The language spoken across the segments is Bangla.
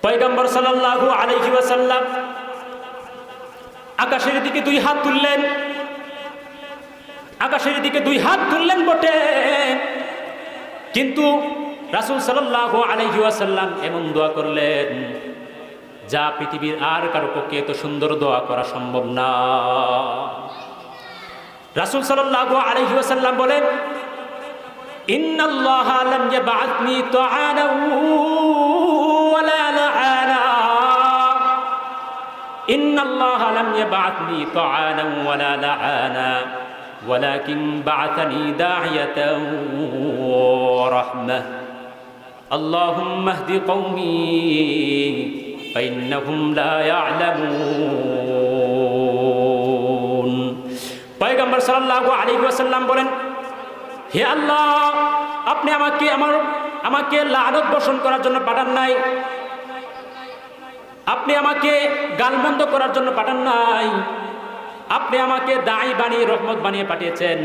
পয়গম্বর সাল্লাল্লাহু আলাইহি ওয়াসাল্লাম আকাশের দিকে দুই হাত তুললেন, আকাশের দিকে দুই হাত তুললেন বটে, কিন্তু রাসূল সাল্লাল্লাহু আলাইহি ওয়াসাল্লাম এমন দোয়া করলেন যা পৃথিবীর আর কারো পক্ষে এত সুন্দর দোয়া করা সম্ভব না। রাসূল সাল্লাল্লাহু আলাইহি ওয়াসাল্লাম বলেন, ইন্নাল্লাহা লাম ইয়াবআথনি তাআনা ওয়ালা লাআনা, ইন্নাল্লাহা লাম ইয়াবআথনি তাআনা ওয়ালা লাআনা ওয়ালাকিন বা'আথানি দা'ইয়াতান ওয়া রাহমাহ। আল্লাহুম্মা ইহদি কওমি ফাইন্নাহুম লা ইয়া'লামুন। পয়গম্বর সাল্লাল্লাহু আলাইহি ওয়াসাল্লাম বলেন, হে আল্লাহ, আপনি আমাকে লানত বর্ষণ করার জন্য পাঠান নাই, আপনি আমাকে গালমন্দ করার জন্য পাঠান নাই, আপনি আমাকে দাঈ বানিয়ে রহমত বানিয়ে পাঠিয়েছেন।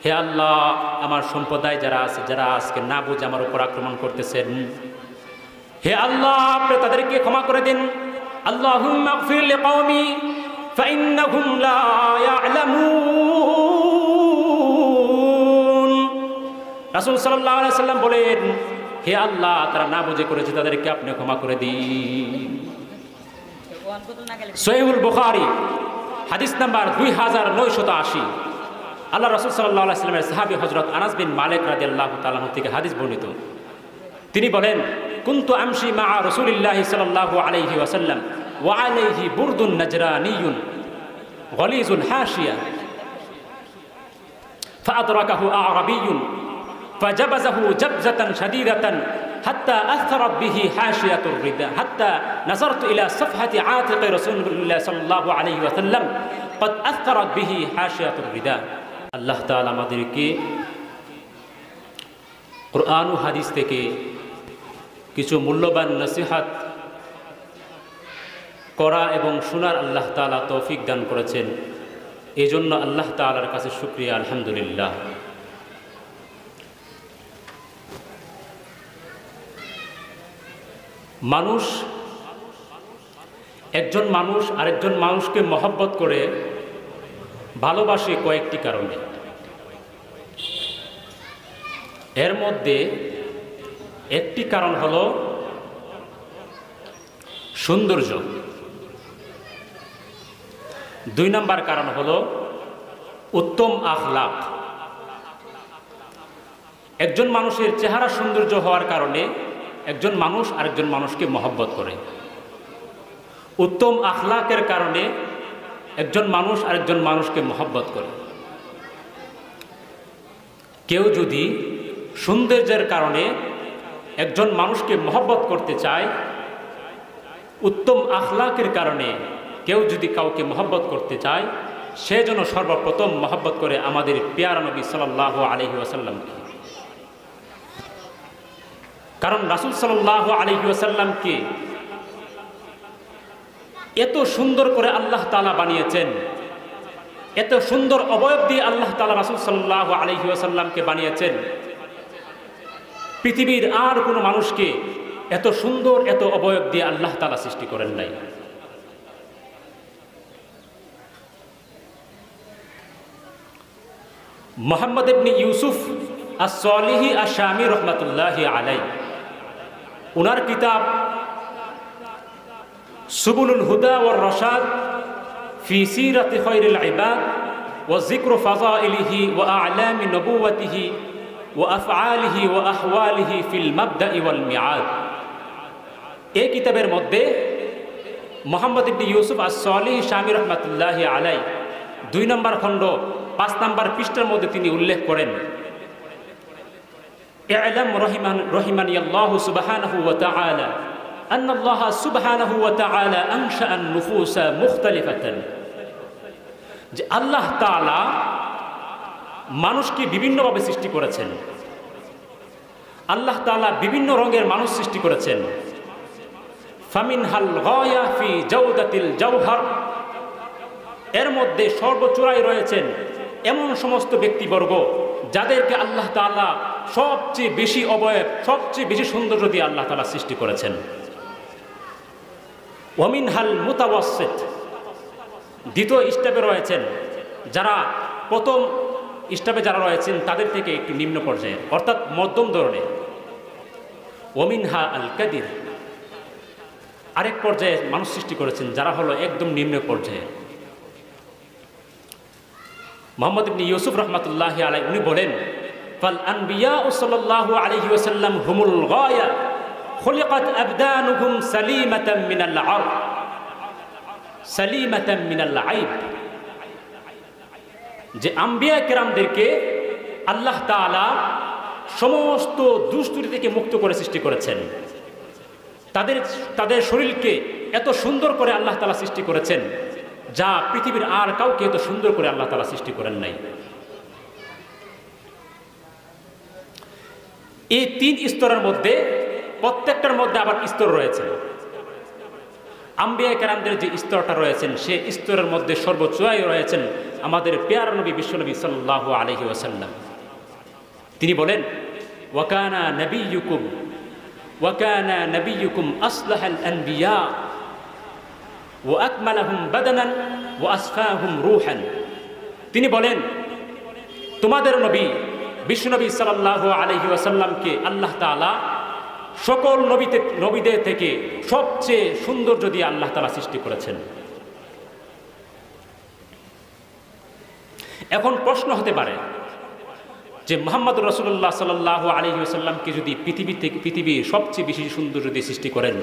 হে আল্লাহ, আমার সম্প্রদায় যারা আছে, যারা আজকে না বুঝে আমার উপর আক্রমণ করতেছেন, হে আল্লাহ, আপনি তাদেরকে ক্ষমা করে দিন। আল্লাহুম্মা ইগফির লিকওমি ফাইন্নাহুম লা ইয়া'লামুন। রাসূল সাল্লাল্লাহু আলাইহি ওয়াসাল্লাম বলেন, হে আল্লাহ, তারা না বুঝে করেছে, তাদেরকে আপনি ক্ষমা করে দিন। সহিহুল বুখারী হাদিস নাম্বার 2980। আল্লাহ রাসূল সাল্লাল্লাহু আলাইহি ওয়াসাল্লামের সাহাবী হযরত আনাস বিন মালিক রাদিয়াল্লাহু তাআলা আনহু থেকে হাদিস বর্ণিত। তিনি বলেন, কুনতু আমশি মা রাসূলিল্লাহি সাল্লাল্লাহু আলাইহি ওয়াসাল্লাম ওয়া আলাইহি বুরদুন নাজরানিয়ুন গলিজুল হাশিয়া ফাআদরাকাহু আ'রাবিয়্যুন ফাজাবাযাহু জাবজাতান শাদীদাতান হাত্তা আথরাত বিহি হাশিয়াতুর রিদা হাত্তা নাযারতু ইলা সাফহাতি আতিqi রাসূলিল্লাহি সাল্লাল্লাহু আলাইহি ওয়াসাল্লাম قد أثرت به حاشية الرداء। আল্লাহ তাআলা আমাদেরকে কুরআন ও হাদিস থেকে কিছু মূল্যবান নসিহত করা এবং শোনার আল্লাহ তাআলা তৌফিক দান করেছেন। এই জন্য আল্লাহ তাআলার কাছে শুকরিয়া, আলহামদুলিল্লাহ। একজন মানুষ আরেকজন মানুষকে মহব্বত করে ভালোবাসে কয়েকটি কারণে। এর মধ্যে একটি কারণ হলো সৌন্দর্য, 2 নম্বর কারণ হলো উত্তম আখলাক। একজন মানুষের চেহারা সৌন্দর্য হওয়ার কারণে একজন মানুষ আরেকজন মানুষকে মহব্বত করে। উত্তম আখলাকের কারণে একজন মানুষ আরেকজন মানুষকে মহব্বত করে। কেউ যদি সৌন্দর্যের কারণে একজন মানুষকে মহব্বত করতে চায়, উত্তম আখলাকের কারণে কেউ যদি কাউকে মহব্বত করতে চায়, সে যেন সর্বপ্রথম মহব্বত করে আমাদের প্যারা নবী সাল্লাল্লাহু আলাইহি ওয়াসাল্লামকে। কারণ রাসূল সাল্লাল্লাহু আলাইহি ওয়াসাল্লামকে এত সুন্দর করে আল্লাহ তাআলা বানিয়েছেন, এত সুন্দর অবয়ব দিয়ে আল্লাহ তাআলা রাসূল সাল্লাল্লাহু আলাইহি ওয়াসাল্লামকে বানিয়েছেন। পৃথিবীর আর কোনো মানুষকে এত সুন্দর এত অবয়ব দিয়ে আল্লাহ তাআলা সৃষ্টি করেন নাই। মুহাম্মদ ইবনে ইউসুফ আস-সালিহি আশ-শামি রাহমাতুল্লাহি আলাইহি, ওনার কিতাব সুবুলুল হুদা ওয়ার রাশাদ ফি সিরাতি খায়রিল ইবাদ ওয়া যিকরু ফাযাইলিহি ওয়া আ'লামি নবুওয়াতিহি ওয়া আফআলিহি ওয়া আহওয়ালিহি ফিল মাবদা'i ওয়াল মিআদ। এই কিতাবের মধ্যে মুহাম্মদ ইবনে ইউসুফ আস-সালিহি শামি রাহমাতুল্লাহি আলাইহি 2 নম্বর খণ্ড 5 নম্বর পৃষ্ঠার মধ্যে তিনি উল্লেখ করেন, ই'লাম রাহিমানিয়াল্লাহু সুবহানাহু ওয়া তাআলা أن الله سبحانه وتعالى أنشأ النفوس مختلفة। যে আল্লাহ তাআলা মানুষকে বিভিন্নভাবে সৃষ্টি করেছেন, আল্লাহ তাআলা বিভিন্ন রঙের মানুষ সৃষ্টি করেছেন। ফামিনহাল গায়া ফি জাওদাতিল জাওহার, এর মধ্যে সর্বোচ্চরাই রয়েছেন এমন সমস্ত ব্যক্তিবর্গ যাদেরকে আল্লাহ তাআলা সবচেয়ে বেশি অবয়ব, সবচেয়ে বেশি সৌন্দর্য দিয়ে আল্লাহ তাআলা সৃষ্টি করেছেন। ওয়ামিনহাল মুতাওয়াসসিত, দ্বিতীয় স্টেপে রয়েছেন যারা প্রথম স্টেপে যারা রয়েছেন তাদের থেকে একটু নিম্ন পর্যায়ে, অর্থাৎ মধ্যম ধরনের। ওয়ামিনহা আল কাদির, আরেক পর্যায়ে মানুষ সৃষ্টি করেছেন যারা হলো একদম নিম্ন পর্যায়ে। মুহাম্মদ ইবনে ইউসুফ রাহমাতুল্লাহি আলাইহি উনি বলেন, ফাল আনবিয়া সাল্লাল্লাহু আলাইহি ওয়াসাল্লাম হুমুল গায়া খুলিকাত আবদানুহুম সালিমাতাম মিনাল আরব সালিমাতাম মিনাল আইব, যে আম্বিয়া কেরামদেরকে আল্লাহ তাআলা সমস্ত দুষ্টুরি থেকে মুক্ত করে সৃষ্টি করেছেন। তাদের শরীরকে এত সুন্দর করে আল্লাহ তাআলা সৃষ্টি করেছেন যা পৃথিবীর আর কাউকে এত সুন্দর করে আল্লাহ তাআলা সৃষ্টি করেন নাই। এই তিন স্তরের মধ্যে প্রত্যেকটার মধ্যে আবার স্তর রয়েছে। আম্বিয়া কেরামদের যে স্তরটা রয়েছেন সে স্তরের মধ্যে সর্বোচ্চই রয়েছেন আমাদের প্যারা নবী বিশ্বনবী সাল্লাল্লাহু আলাইহি ওয়াসাল্লাম। তিনি বলেন, ওয়াকানা নবিয়্যুকুম আসলাহাল আনবিয়া ওয়া আকমালাহুম বাদানান ওয়া আসফাহুম রূহান। তিনি বলেন, তোমাদের নবী বিশ্বনবী সাল্লাল্লাহু আলাইহি ওয়াসাল্লামকে আল্লাহ তাআলা সকল নবীদের থেকে সবচেয়ে সৌন্দর্য দিয়ে আল্লাহ তাআলা সৃষ্টি করেছেন। এখন প্রশ্ন হতে পারে যে মুহাম্মদ রাসূলুল্লাহ সাল্লাল্লাহু আলাইহি ওয়াসাল্লামকে যদি পৃথিবীর সবচেয়ে বেশি সৌন্দর্য দিয়ে সৃষ্টি করেন,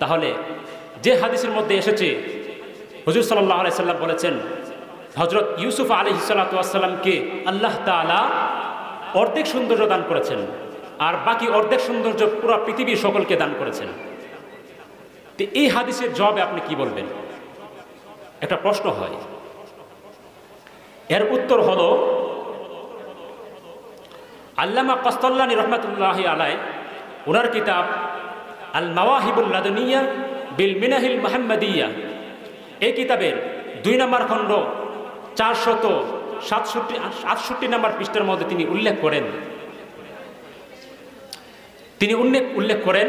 তাহলে যে হাদিসের মধ্যে এসেছে হুজুর সাল্লাল্লাহু আলাইহি সাল্লাম বলেছেন হযরত ইউসুফ আলাইহিস সালাতু ওয়াস সালামকে আল্লাহ তাআলা অর্ধেক সৌন্দর্য দান করেছেন আর বাকি অর্ধেক সৌন্দর্য পুরো পৃথিবীর সকলকে দান করেছেন। তো এই হাদিসের জবাবে আপনি কি বলবেন? একটা প্রশ্ন হয়। এর উত্তর হলো, আল্লামা কাসতাল্লানী রহমাতুল্লাহি আলাইহি ওনার কিতাব আল মাওয়াহিবুল লাদুনিয়া বিল মিনাহিল মুহাম্মাদিয়া, এই কিতাবের 2 নম্বর খণ্ড 468 নম্বর পৃষ্ঠার মধ্যে তিনি উল্লেখ করেন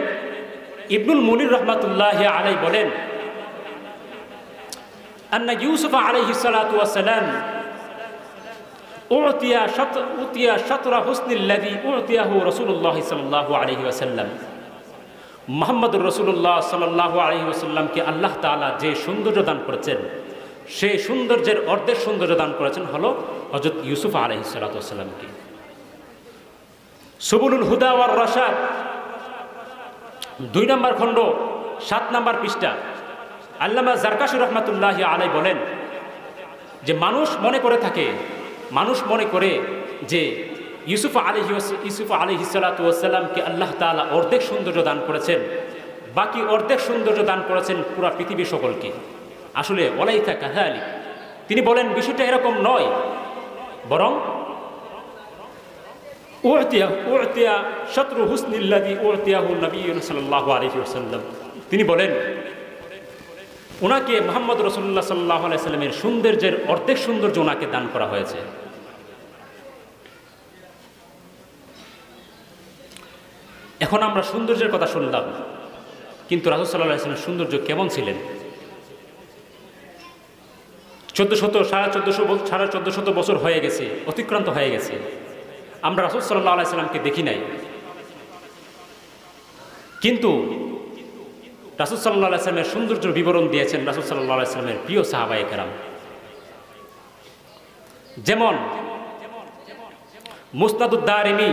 ইবনুল মুনির রহমাতুল্লাহি আলাইহি বলেন, আন্না ইউসুফ আলাইহিস সালাতু ওয়াস সালাম উতিয়া শাতরা হুসনিল্লাযী উতিয়াহু রাসূলুল্লাহ সাল্লাল্লাহু আলাইহি ওয়াসাল্লাম। মুহাম্মদুর রাসূলুল্লাহ সাল্লাল্লাহু আলাইহি ওয়াসাল্লামকে আল্লাহ তাআলা যে সৌন্দর্য দান করেছেন সেই সৌন্দর্যের অর্ধেক সৌন্দর্য দান করেছেন হলো হযরত ইউসুফ আলাইহিস সালাতু ওয়াস সালামকে। সুবুলুল হুদা ওয়ার রাশাদ 2 নম্বর খণ্ড 7 নম্বর পৃষ্ঠা আল্লামা জারকাশী রহমাতুল্লাহি আলাইহি বলেন যে মানুষ মনে করে যে ইউসুফ আলাইহিস সালাতু ওয়াস সালামকে আল্লাহ তাআলা অর্ধেক সৌন্দর্য দান করেছেন, বাকি অর্ধেক সৌন্দর্য দান করেছেন পুরো পৃথিবীর সকলকে। আসলে ওয়ালাইসা কাযালিক, তিনি বলেন বিষয়টা এরকম নয়, বরং উতিয়া শাতরু হুসনিল্লাযী উতিয়াহু নবিয়্যুনা সাল্লাল্লাহু আলাইহি ওয়াসাল্লাম। তিনি বলেন ওনাকে মুহাম্মদ রাসূলুল্লাহ সাল্লাল্লাহু আলাইহি ওয়াসাল্লামের সৌন্দর্যের অর্ধেক সৌন্দর্য ওনাকে দান করা হয়েছে। এখন আমরা সৌন্দর্যের কথা শুনলাম, কিন্তু রাসূল সাল্লাল্লাহু আলাইহি ওয়াসাল্লামের সৌন্দর্য কেমন ছিলেন? 1400 বছর হয়ে গেছে, অতিক্রান্ত হয়ে গেছে, আমরা রাসূল সাল্লাল্লাহু আলাইহি ওয়াসাল্লামকে দেখি নাই। কিন্তু রাসূল সাল্লাল্লাহু আলাইহি ওয়াসাল্লামের সৌন্দর্যের বিবরণ দিয়েছেন রাসূল সাল্লাল্লাহু আলাইহি ওয়াসাল্লামের প্রিয় সাহাবায়ে কেরাম। যেমন মুসনাদুদ দারিমি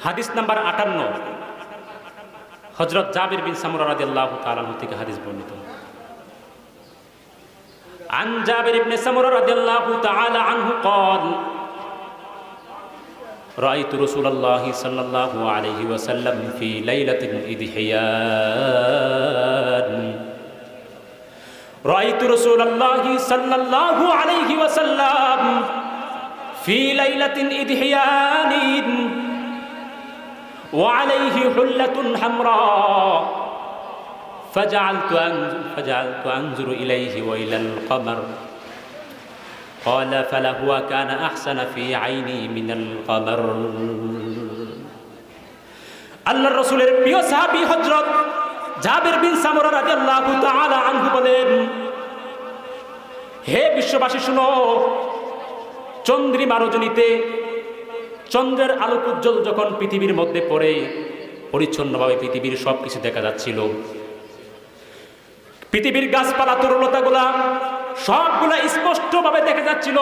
হাদিস নাম্বার 58 হযরত জাবির বিন সামুরা রাদিয়াল্লাহু তাআলা আনহু থেকে হাদিস বর্ণিত। عن جابر بن سمرة رضي الله تعالى عنه قال رأيت رسول الله صلى الله عليه وسلم في ليلة إضحيان رأيت رسول الله صلى الله عليه وسلم في ليلة إضحيان وعليه حلة حمراء فجعلت أنظر إليه وإلى القمر قال فلهو كان أحسن في عيني من القمر আল্লাহর রাসূলের প্রিয় সাহাবী হযরত জাবির বিন সামুরা রাদিয়াল্লাহু তাআলা আনহু বলেন, হে বিশ্ববাসী শুনো, চন্দ্রিমা রজনীতে চন্দ্রের আলোক উজ্জ্বল যখন পৃথিবীর মধ্যে পড়ে, পরিচ্ছন্নভাবে পৃথিবীর সব কিছু দেখা যাচ্ছিল। পৃথিবীর গাছপালা তরুলতাগুলা সবগুলা স্পষ্টভাবে দেখা যাচ্ছিল।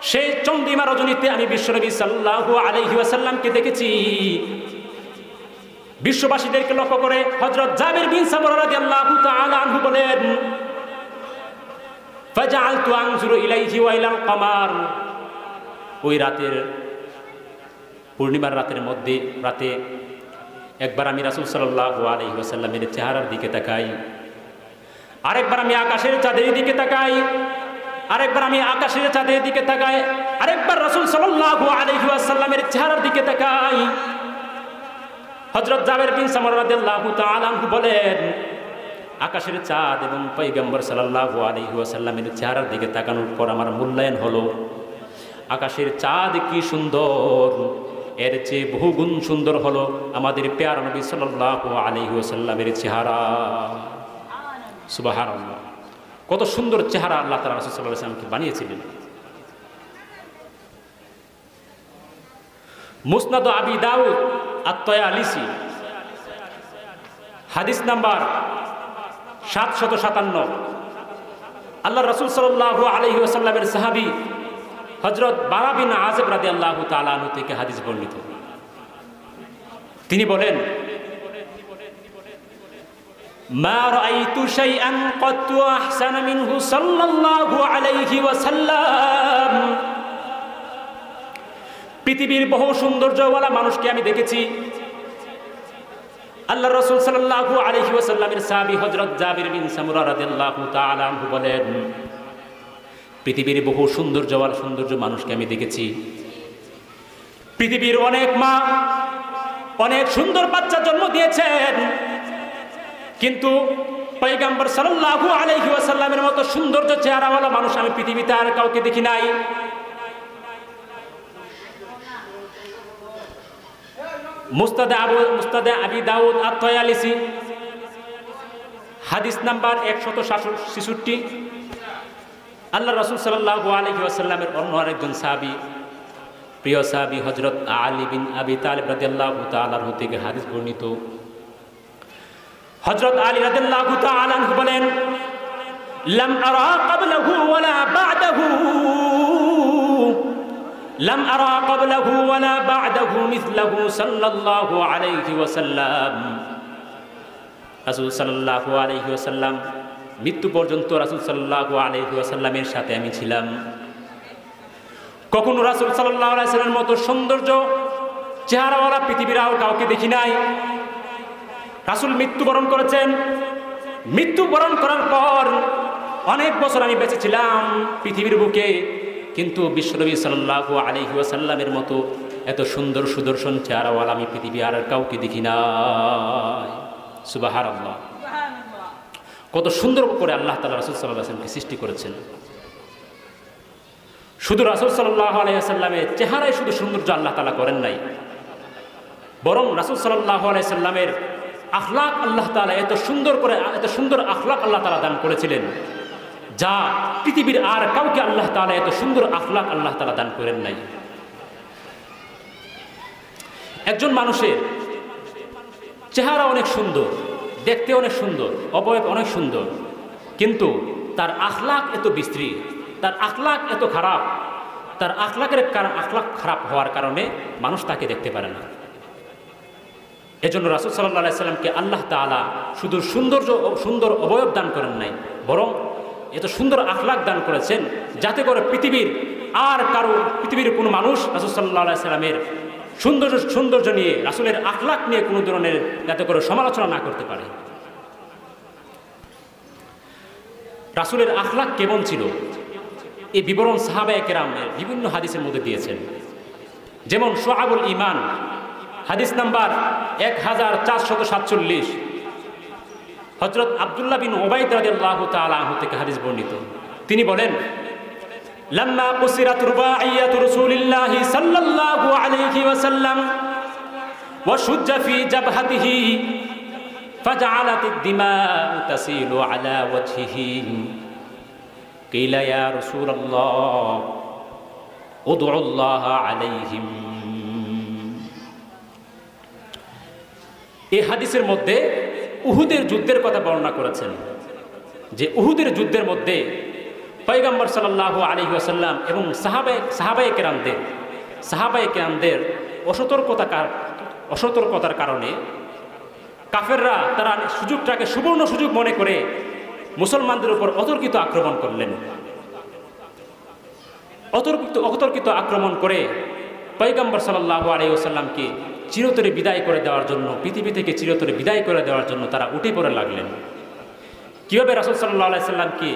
সেই চন্দ্রিমা রজনীতে আমি বিশ্বনবী সাল্লাল্লাহু আলাইহি ওয়াসাল্লামকে দেখেছি। বিশ্ববাসীদেরকে লক্ষ্য করে হযরত জাবির বিন সামুরা রাদিয়াল্লাহু তাআলা আনহু বলেন, ফাজআলতু আনজুরু ইলাইহি ওয়া ইলাল কমার। ওই রাতের পূর্ণিমার রাতের মধ্যে রাতে একবার আমি রাসূল সাল্লাল্লাহু আলাইহি ওয়াসাল্লামের চেহারার দিকে তাকাই, আরেকবার আমি আকাশের চাঁদের দিকে তাকাই, আরেকবার আমি আকাশের চাঁদের দিকে তাকাই, আরেকবার রাসূল সাল্লাল্লাহু আলাইহি ওয়াসাল্লামের চেহারার দিকে তাকাই। হযরত জাবির বিন সামুরা রাদিয়াল্লাহু তাআলা আনহু বলেন, আকাশের চাঁদ এবং পয়গম্বর সাল্লাল্লাহু আলাইহি ওয়াসাল্লামের চেহারার দিকে তাকানোর পর আমার মূল্যায়ন হলো, আকাশের চাঁদ কি সুন্দর, এর চেয়ে বহুগুণ সুন্দর হলো আমাদের প্যারা নবী সাল্লাল্লাহু আলাইহি ওয়াসাল্লামের চেহারা। সুবহানাল্লাহ, কত সুন্দর চেহারা আল্লাহ তাআলা রাসূল সাল্লাল্লাহু আলাইহি ওয়াসাল্লামকে বানিয়েছিলেন। মুসনাদ আবি দাউদ আত-তায়ালিসি হাদিস নাম্বার 757। আল্লাহ রাসূল সাল্লাল্লাহু আলাইহি ওয়াসাল্লামের সাহাবী হযরত বারা বিন আযিব রাদিয়াল্লাহু তাআলা আনহু থেকে হাদিস বর্ণিত। তিনি বলেন, মা রাআইতু শাইআন ক্বাত্তু আহসানা মিনহু সাল্লাল্লাহু আলাইহি ওয়াসাল্লাম। পৃথিবীর বহু সৌন্দর্যওয়ালা মানুষকে আমি দেখেছি। আল্লাহ রাসূল সাল্লাল্লাহু আলাইহি ওয়াসাল্লামের সাহাবী হযরত জাবির বিন সামুরা রাদিয়াল্লাহু তাআলা আনহু বলেন, পৃথিবীর বহু সৌন্দর্য মানুষকে আমি দেখেছি। পৃথিবীর অনেক মা অনেক সুন্দর বাচ্চা জন্ম দিয়েছেন, কিন্তু পয়গম্বর সাল্লাল্লাহু আলাইহি ওয়াসাল্লামের মতো সৌন্দর্য চেহারাওয়ালা মানুষ আমি পৃথিবীতে আর কাউকে দেখি নাই। মুস্তাদে আবি দাউদ আত-তায়ালিসি হাদিস নাম্বার 166। আল্লাহ রাসূল সাল্লাল্লাহু আলাইহি ওয়াসাল্লামের অন্য আরেকজন সাহাবী, প্রিয় সাহাবী হযরত আলী বিন আবি তালিব রাদিয়াল্লাহু তাআলা আনহু থেকে হাদিস বর্ণিত। হযরত আলী রাদিয়াল্লাহু তাআলা আনহু বলেন, লাম আরা ক্বাবলাহু ওয়ালা বা'দাহু লাম আরা ক্বাবলাহু ওয়ালা বা'দাহু মিসলাহু সাল্লাল্লাহু আলাইহি ওয়াসাল্লাম। রাসূল সাল্লাল্লাহু আলাইহি ওয়াসাল্লাম মৃত্যু পর্যন্ত রাসূল সাল্লাল্লাহু আলাইহি ওয়াসাল্লামের সাথে আমি ছিলাম। কখনো রাসূল সাল্লাল্লাহু আলাইহি ওয়াসাল্লামের মতো সৌন্দর্য চেহারাওয়ালা পৃথিবীর আর কাউকে দেখি নাই। রাসূল মৃত্যুবরণ করেছেন। মৃত্যুবরণ করার পর অনেক বছর আমি বেঁচে ছিলাম পৃথিবীর বুকে, কিন্তু বিশ্বনবী সাল্লাল্লাহু আলাইহি ওয়াসাল্লামের মতো এত সুন্দর সুদর্শন চেহারাওয়ালা আমি পৃথিবী আর কাউকে দেখি নাই। সুবহানাল্লাহ, কত সুন্দর করে আল্লাহ তাআলা রাসূল সাল্লাল্লাহু আলাইহি ওয়াসাল্লামকে সৃষ্টি করেছেন। শুধু রাসূল সাল্লাল্লাহু আলাইহি ওয়াসাল্লামের চেহারায় শুধু সৌন্দর্য আল্লাহ তাআলা করেন নাই, বরং রাসূল সাল্লাল্লাহু আলাইহি ওয়াসাল্লামের আখলাক আল্লাহ তাআলা এত সুন্দর আখলাক আল্লাহ তাআলা দান করেছিলেন, যা পৃথিবীর আর কাউকে আল্লাহ তাআলা এত সুন্দর আখলাক আল্লাহ তাআলা দান করেন নাই। একজন মানুষের চেহারা অনেক সুন্দর, দেখতে অনেক সুন্দর, অবয়ব অনেক সুন্দর, কিন্তু তার আখলাক এত বিশ্রী, তার আখলাক এত খারাপ, তার আখলাক খারাপ হওয়ার কারণে মানুষ তাকে দেখতে পারে না। এজন্য রাসূল সাল্লাল্লাহু আলাইহি সাল্লামকে আল্লাহ তাআলা শুধু সুন্দর অবয়ব দান করেন নাই, বরং এত সুন্দর আখলাক দান করেছেন যাতে করে পৃথিবীর কোনো মানুষ রাসূল সাল্লাল্লাহু আলাইহি সাল্লামের সৌন্দর্য নিয়ে, রাসূলের আখলাক নিয়ে কোনো ধরনের যাতে করে সমালোচনা না করতে পারে। রাসূলের আখলাক কেমন ছিল এই বিবরণ সাহাবায়ে কেরামের বিভিন্ন হাদিসের মধ্যে দিয়েছেন। যেমন শুআবুল ঈমান হাদিস নাম্বার 1447, হযরত আব্দুল্লাহ বিন উবাইদ রাদিয়াল্লাহু তাআলা আনহু থেকে হাদিস বর্ণিত। তিনি বলেন, লাম্মা কুসিরাত রুবাইয়াতু রাসূলিল্লাহি সাল্লাল্লাহু আলাইহি ওয়াসাল্লাম وشج في جبهته فجعلت الدماء تسيل على وجهه قيل يا رسول الله ادعوا الله عليهم। এই হাদিসের মধ্যে উহুদের যুদ্ধের কথা বর্ণনা করেছেন যে উহুদের যুদ্ধের মধ্যে পয়গম্বর সাল্লাল্লাহু আলাইহি ওয়াসাল্লাম এবং সাহাবায়ে কেরামদের অসতর্কতার কারণে কাফেররা তারা সুযোগটাকে সুবর্ণ সুযোগ মনে করে মুসলমানদের উপর অতর্কিত আক্রমণ করলেন। অতর্কিত আক্রমণ করে পয়গম্বর সাল্লাল্লাহু আলাইহি ওয়াসাল্লামকে চিরতরে বিদায় করে দেওয়ার জন্য, পৃথিবী থেকে চিরতরে বিদায় করে দেওয়ার জন্য তারা উঠে পড়ে লাগলেন। কীভাবে রাসূল সাল্লাল্লাহু আলাইহি ওয়াসাল্লামকে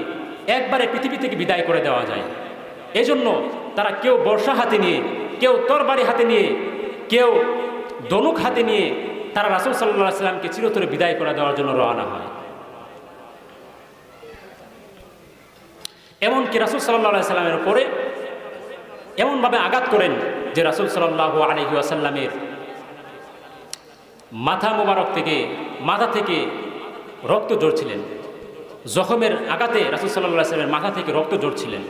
একবারে পৃথিবী থেকে বিদায় করে দেওয়া যায়, এজন্য তারা কেউ বর্ষা হাতে নিয়ে, কেউ তরবারি হাতে নিয়ে, কেউ ধনুক হাতে নিয়ে তারা রাসূল সাল্লাল্লাহু আলাইহি ওয়াসাল্লামকে চিরতরে বিদায় করে দেওয়ার জন্য রওনা হয়। এমনকি রাসূল সাল্লাল্লাহু আলাইহি ওয়াসাল্লামের উপরে এমনভাবে আঘাত করেন যে রাসূল সাল্লাল্লাহু আলাইহি ওয়াসাল্লামের মাথা থেকে রক্ত ঝরছিলেন। জখমের আঘাতে রাসূল সাল্লাল্লাহু আলাইহি ওয়াসাল্লামের মাথা থেকে রক্ত ঝরছিলেন।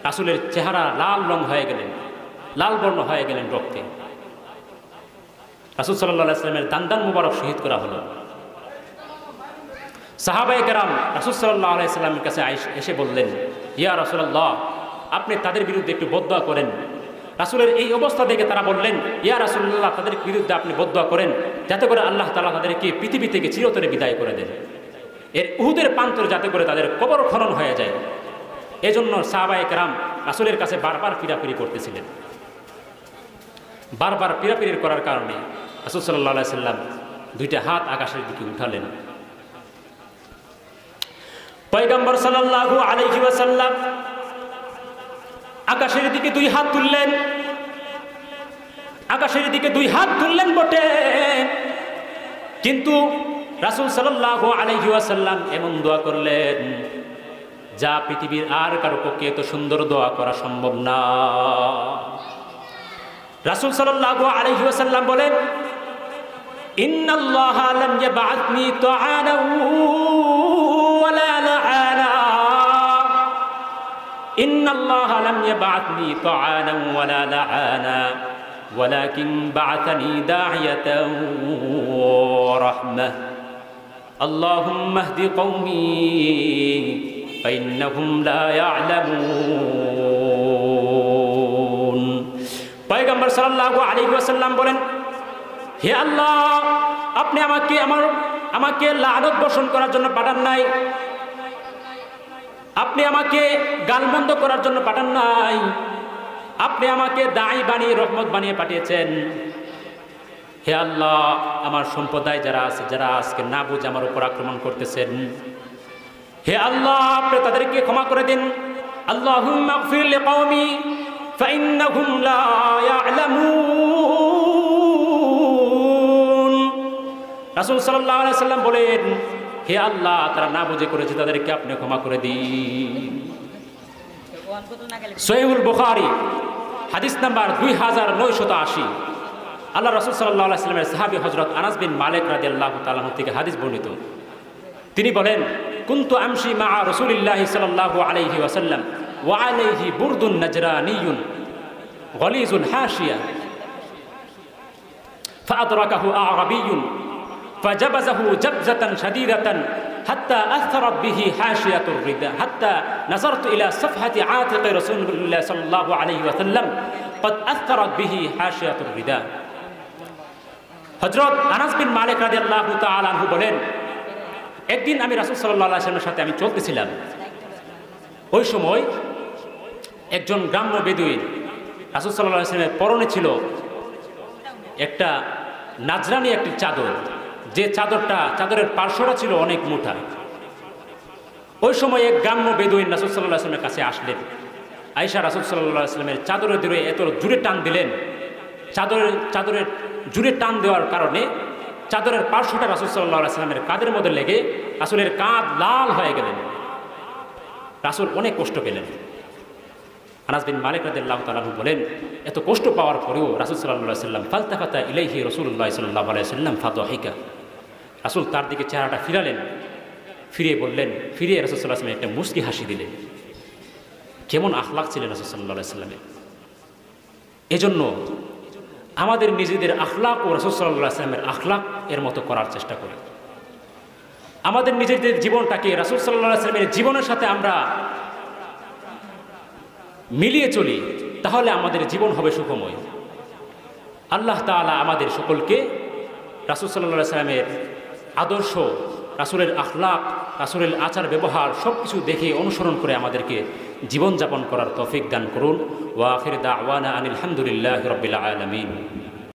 রাসূলের চেহারা লাল রং হয়ে গেলেন, লাল বর্ণ হয়ে গেলেন রক্তে। রাসূল সাল্লাল্লাহু আলাইহি ওয়াসাল্লামের দান্দান মুবারক শহীদ করা হলো। সাহাবায়ে কেরাম রাসূল সাল্লাল্লাহু আলাইহি ওয়াসাল্লামের কাছে এসে বললেন, ইয়া রাসূলুল্লাহ, আপনি তাদের বিরুদ্ধে একটু বদদোয়া করেন। রাসূলের এই অবস্থা দেখে তারা বললেন, ইয়া রাসূলুল্লাহ, তাদের বিরুদ্ধে আপনি বদদোয়া করেন যাতে করে আল্লাহ তাআলা তাদেরকে পৃথিবী থেকে চিরতরে বিদায় করে দেন, এর উহুদের প্রান্তর যাতে করে তাদের কবর খনন হয়ে যায়। এজন্য সাহাবায়ে কেরাম রাসূলের কাছে বারবার পীড়াপিড়ি করতেছিলেন। বারবার পীড়াপিড়ি করার কারণে রাসূল সাল্লাল্লাহু আলাইহি ওয়াসাল্লাম দুইটা হাত আকাশের দিকে উঠালেন। পয়গম্বর সাল্লাল্লাহু আলাইহি ওয়াসাল্লাম আকাশের দিকে দুই হাত তুললেন। আকাশের দিকে দুই হাত তুললেন বটে, কিন্তু রাসূল সাল্লাল্লাহু আলাইহি ওয়াসাল্লাম এমন দোয়া করলেন যা পৃথিবীর আর কারো পক্ষে এত সুন্দর দোয়া করা সম্ভব না। রাসূল সাল্লাল্লাহু আলাইহি ওয়াসাল্লাম বলেন, ইন্নাল্লাহা লাম ইয়াবআথনি তুআনা ওয়ালা লাআনা, ইন্নাল্লাহা লাম ইয়াবআথনি তুআনা ওয়ালা লাআনা ওয়ালাকিন বা'আথানি দা'ইয়াতান ওয়া রাহমাহ। আল্লাহুম্মা ইহদি কওমি ফাইন্নাহুম লা ইয়া'লামুন। পয়গম্বর সাল্লাল্লাহু আলাইহি ওয়াসাল্লাম বলেন, হে আল্লাহ, আপনি আমাকে লানত বর্ষণ করার জন্য পাঠান নাই, আপনি আমাকে গালমন্দ করার জন্য পাঠান নাই, আপনি আমাকে দাঈ বানিয়ে রহমত বানিয়ে পাঠিয়েছেন। হে আল্লাহ, আমার সম্প্রদায় যারা আছে, যারা আজকে না বুঝে আমার উপর আক্রমণ করতেছেন, হে আল্লাহ, আপনি তাদেরকে ক্ষমা করে দিন। আল্লাহুম্মা গফির লিকওমি ফাইন্নাহুম লা ইয়া'লামুন। রাসূল সাল্লাল্লাহু আলাইহি ওয়াসাল্লাম বলেন, হে আল্লাহ, তারা না বুঝে করেছে, তাদেরকে আপনি ক্ষমা করে দিন। সহিহুল বুখারী হাদিস নাম্বার 2980। আল্লাহ রাসূল সাল্লাল্লাহু আলাইহি ওয়াসাল্লামের সাহাবী হযরত আনাস বিন মালিক রাদিয়াল্লাহু তাআলা আনহু থেকে হাদিস বর্ণিত। তিনি বলেন, কুনতু আমশি মা রাসূলিল্লাহি সাল্লাল্লাহু আলাইহি ওয়াসাল্লাম ওয়া আলাইহি বুরদুন নাজরানিয়ুন গলিজুল হাশিয়া ফাআদরাকাহু আ'রাবিয়্যুন ফাজাবাযাহু জাবজাতান শাদীদাতান হাত্তা আথরাত বিহি হাশিয়াতুর রিদা হাত্তা নাযারতু ইলা সাফহাতি আতিqi রাসূলিল্লাহি সাল্লাল্লাহু আলাইহি ওয়াসাল্লাম قد আথরাত বিহি হাশিয়াতুর রিদা। হযরত আনাস বিন মালিক রাদিয়াল্লাহু তাআলা আনহু বলেন, একদিন আমি রাসূল সাল্লাল্লাহু আলাইহি ওয়াসাল্লামের সাথে আমি চলতেছিলাম। ওই সময় একজন গ্রাম্য বেদুইন রাসূল সাল্লাল্লাহু আলাইহি ওয়াসাল্লামের পরনে ছিল একটা নাজরানি একটি চাদর, যে চাদরের পার্শ্বটা ছিল অনেক মোটা। ওই সময় এক গ্রাম্য বেদুইন রাসূল সাল্লাল্লাহু আলাইহি ওয়াসাল্লামের কাছে আসলেন। আয়েশা রাসূল সাল্লাল্লাহু আলাইহি ওয়াসাল্লামের চাদরের ধরে এত জোরে টান দিলেন, চাদরের জোরে টান দেওয়ার কারণে চাদরের পার্শ্বটা রাসূল সাল্লাল্লাহু আলাইহি ওয়াসাল্লামের কাঁধের মধ্যে লেগে রাসূলের কাঁধ লাল হয়ে গেলেন। রাসূল অনেক কষ্ট পেলেন। আনাস বিন মালিক রাদিয়াল্লাহু তাআলা আনহু বলেন, এত কষ্ট পাওয়ার পরেও রাসূল সাল্লাল্লাহু আলাইহি ওয়াসাল্লাম ফালতাফাতা ইলাইহি রাসূলুল্লাহ সাল্লাল্লাহু আলাইহি ওয়াসাল্লাম ফাদাহিকা, রাসূল তার দিকে চেহারাটা ফিরালেন, ফিরিয়ে বললেন, ফিরিয়ে রাসূল সাল্লাল্লাহু আলাইহি ওয়াসাল্লাম একটা মুচকি হাসি দিলেন। কেমন আখলাক ছিলেন রাসূল সাল্লাল্লাহু আলাইহি ওয়াসাল্লামের। এজন্য আমাদের নিজেদের আখলাক ও রাসূল সাল্লাল্লাহু আলাইহি ওয়াসাল্লামের আখলাক এর মতো করার চেষ্টা করি। আমাদের নিজেদের জীবনটাকে রাসূল সাল্লাল্লাহু আলাইহি ওয়াসাল্লামের জীবনের সাথে আমরা মিলিয়ে চলি, তাহলে আমাদের জীবন হবে সুখময়। আল্লাহ তাআলা আমাদের সকলকে রাসূল সাল্লাল্লাহু আলাইহি ওয়াসাল্লামের আদর্শ, রাসূলের আখলাক, রাসূলের আচার ব্যবহার সব কিছু দেখে অনুসরণ করে আমাদেরকে জীবনযাপন করার তৌফিক দান করুন। ওয়া আখির দাওয়ানা আনিল হামদুলিল্লাহি রাব্বিল আলামিন।